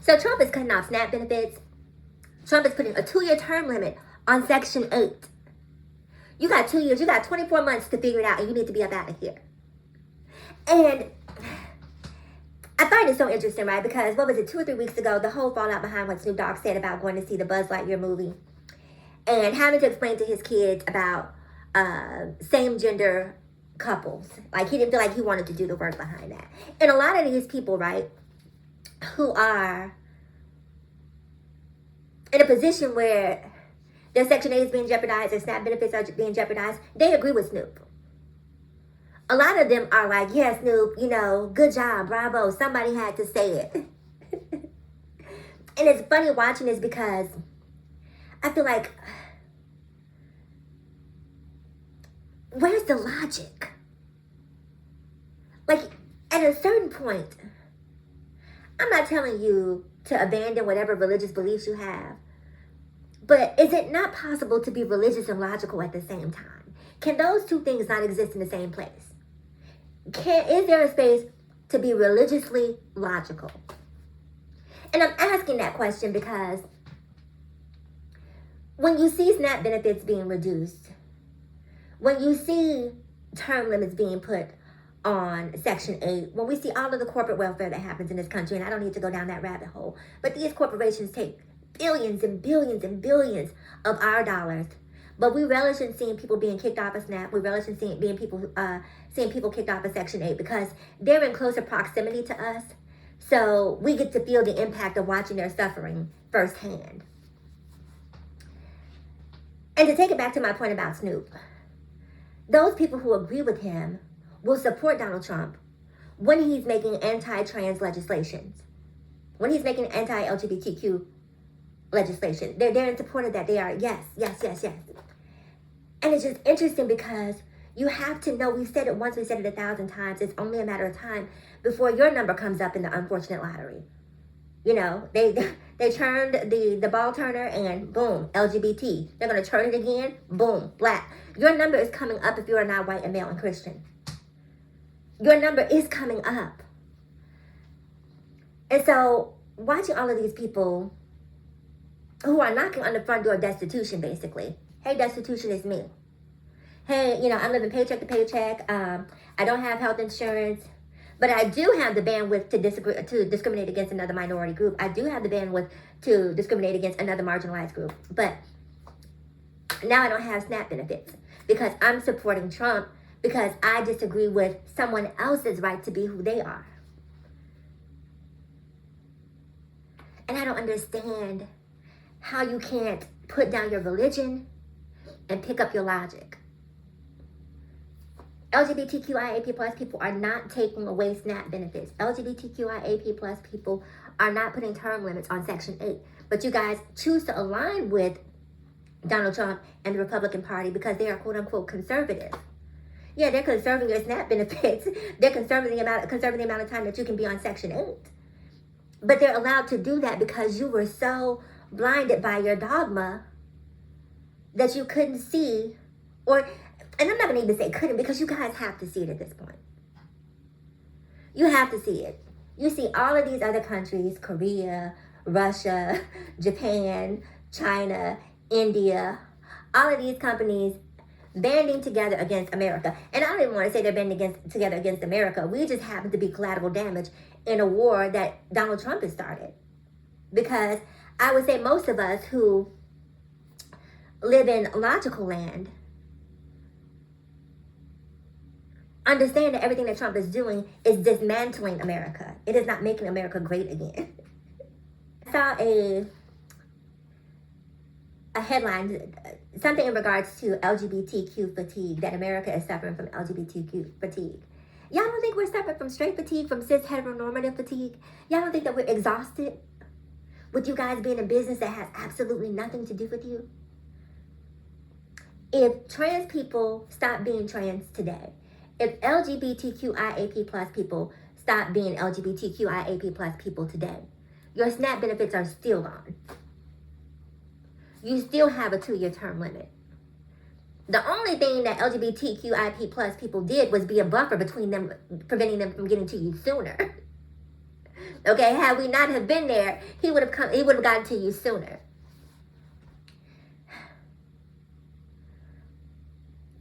So Trump is cutting off SNAP benefits. Trump is putting a 2-year term limit on Section 8. You got 2 years, you got 24 months to figure it out, and you need to be up out of here. And I find it so interesting, right? Because what was it, 2 or 3 weeks ago, the whole fallout behind what Snoop Dogg said about going to see the Buzz Lightyear movie and having to explain to his kids about same gender couples. Like, he didn't feel like he wanted to do the work behind that. And a lot of these people, right, who are in a position where their Section 8 is being jeopardized, their SNAP benefits are being jeopardized, they agree with Snoop. A lot of them are like, yeah, Snoop, you know, good job, bravo, somebody had to say it. And it's funny watching this because I feel like, where's the logic? Like, at a certain point, I'm not telling you to abandon whatever religious beliefs you have, but is it not possible to be religious and logical at the same time? Can those two things not exist in the same place? Is there a space to be religiously logical? And I'm asking that question because when you see SNAP benefits being reduced, when you see term limits being put on Section 8, when we see all of the corporate welfare that happens in this country, and I don't need to go down that rabbit hole, but these corporations take billions and billions and billions of our dollars, but we relish in seeing people being kicked off of SNAP. We relish in seeing people kicked off of Section 8 because they're in closer proximity to us, so we get to feel the impact of watching their suffering firsthand. And to take it back to my point about Snoop, those people who agree with him will support Donald Trump when he's making anti-trans legislations, when he's making anti-LGBTQ legislation. They're in support of that. They are, yes. And it's just interesting because you have to know, we said it once, we said it 1,000 times, it's only a matter of time before your number comes up in the unfortunate lottery. You know, they turned the ball turner and boom, LGBT. They're going to turn it again, boom, black. Your number is coming up if you are not white and male and Christian. Your number is coming up. And so watching all of these people who are knocking on the front door of destitution, basically. Hey, destitution is me. Hey, you know, I'm living paycheck to paycheck. I don't have health insurance. But I do have the bandwidth to discriminate against another minority group. I do have the bandwidth to discriminate against another marginalized group. But now I don't have SNAP benefits because I'm supporting Trump because I disagree with someone else's right to be who they are. And I don't understand how you can't put down your religion and pick up your logic. LGBTQIAP plus people are not taking away SNAP benefits. LGBTQIAP plus people are not putting term limits on Section 8. But you guys choose to align with Donald Trump and the Republican Party because they are quote unquote conservative. Yeah, they're conserving your SNAP benefits. They're conserving the amount of time that you can be on Section 8. But they're allowed to do that because you were so blinded by your dogma that you couldn't see, and I'm not going to even say couldn't because you guys have to see it at this point. You have to see it. You see all of these other countries, Korea, Russia, Japan, China, India, all of these companies banding together against America. And I don't even want to say they're banding together against America. We just happen to be collateral damage in a war that Donald Trump has started. Because I would say most of us who live in logical land understand that everything that Trump is doing is dismantling America. It is not making America great again. I saw a headline, something in regards to LGBTQ fatigue, that America is suffering from LGBTQ fatigue. Y'all don't think we're suffering from straight fatigue, from cis heteronormative fatigue? Y'all don't think that we're exhausted with you guys being in business that has absolutely nothing to do with you? If trans people stop being trans today, if LGBTQIAP plus people stop being LGBTQIAP plus people today, your SNAP benefits are still on. You still have a 2-year term limit. The only thing that LGBTQIAP plus people did was be a buffer between them, preventing them from getting to you sooner. Okay, had we not have been there, he would have gotten to you sooner.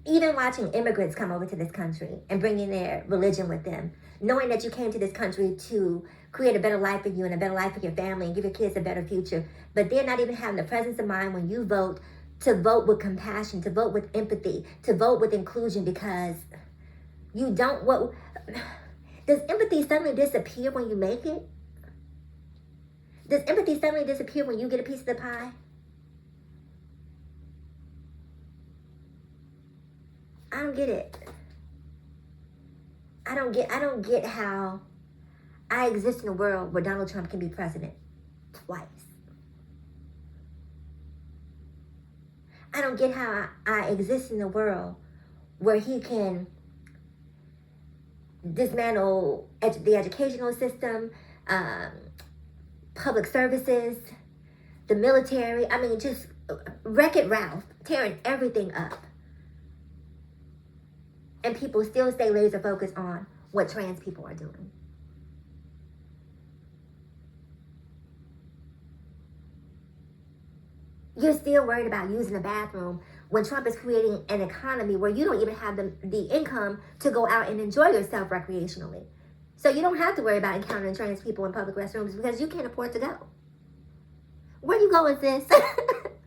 Even watching immigrants come over to this country and bringing their religion with them, knowing that you came to this country to create a better life for you and a better life for your family and give your kids a better future, but they're not even having the presence of mind when you vote, to vote with compassion, to vote with empathy, to vote with inclusion, because you don't, what, does empathy suddenly disappear when you make it? Does empathy suddenly disappear when you get a piece of the pie? I don't get it. I don't get how I exist in a world where Donald Trump can be president twice. I don't get how I exist in a world where he can dismantle the educational system, public services, the military. I mean, just Wreck-It Ralph, tearing everything up. And people still stay laser focused on what trans people are doing. You're still worried about using a bathroom when Trump is creating an economy where you don't even have the income to go out and enjoy yourself recreationally. So you don't have to worry about encountering trans people in public restrooms because you can't afford to go. Where you going, sis?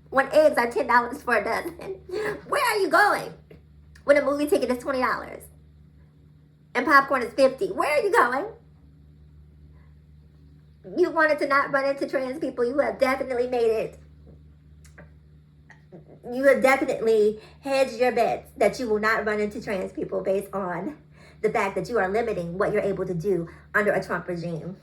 When eggs are $10 for a dozen. Where are you going? When a movie ticket is $20 and popcorn is $50. Where are you going? You wanted to not run into trans people. You have definitely made it. You have definitely hedged your bets that you will not run into trans people based on the fact that you are limiting what you're able to do under a Trump regime.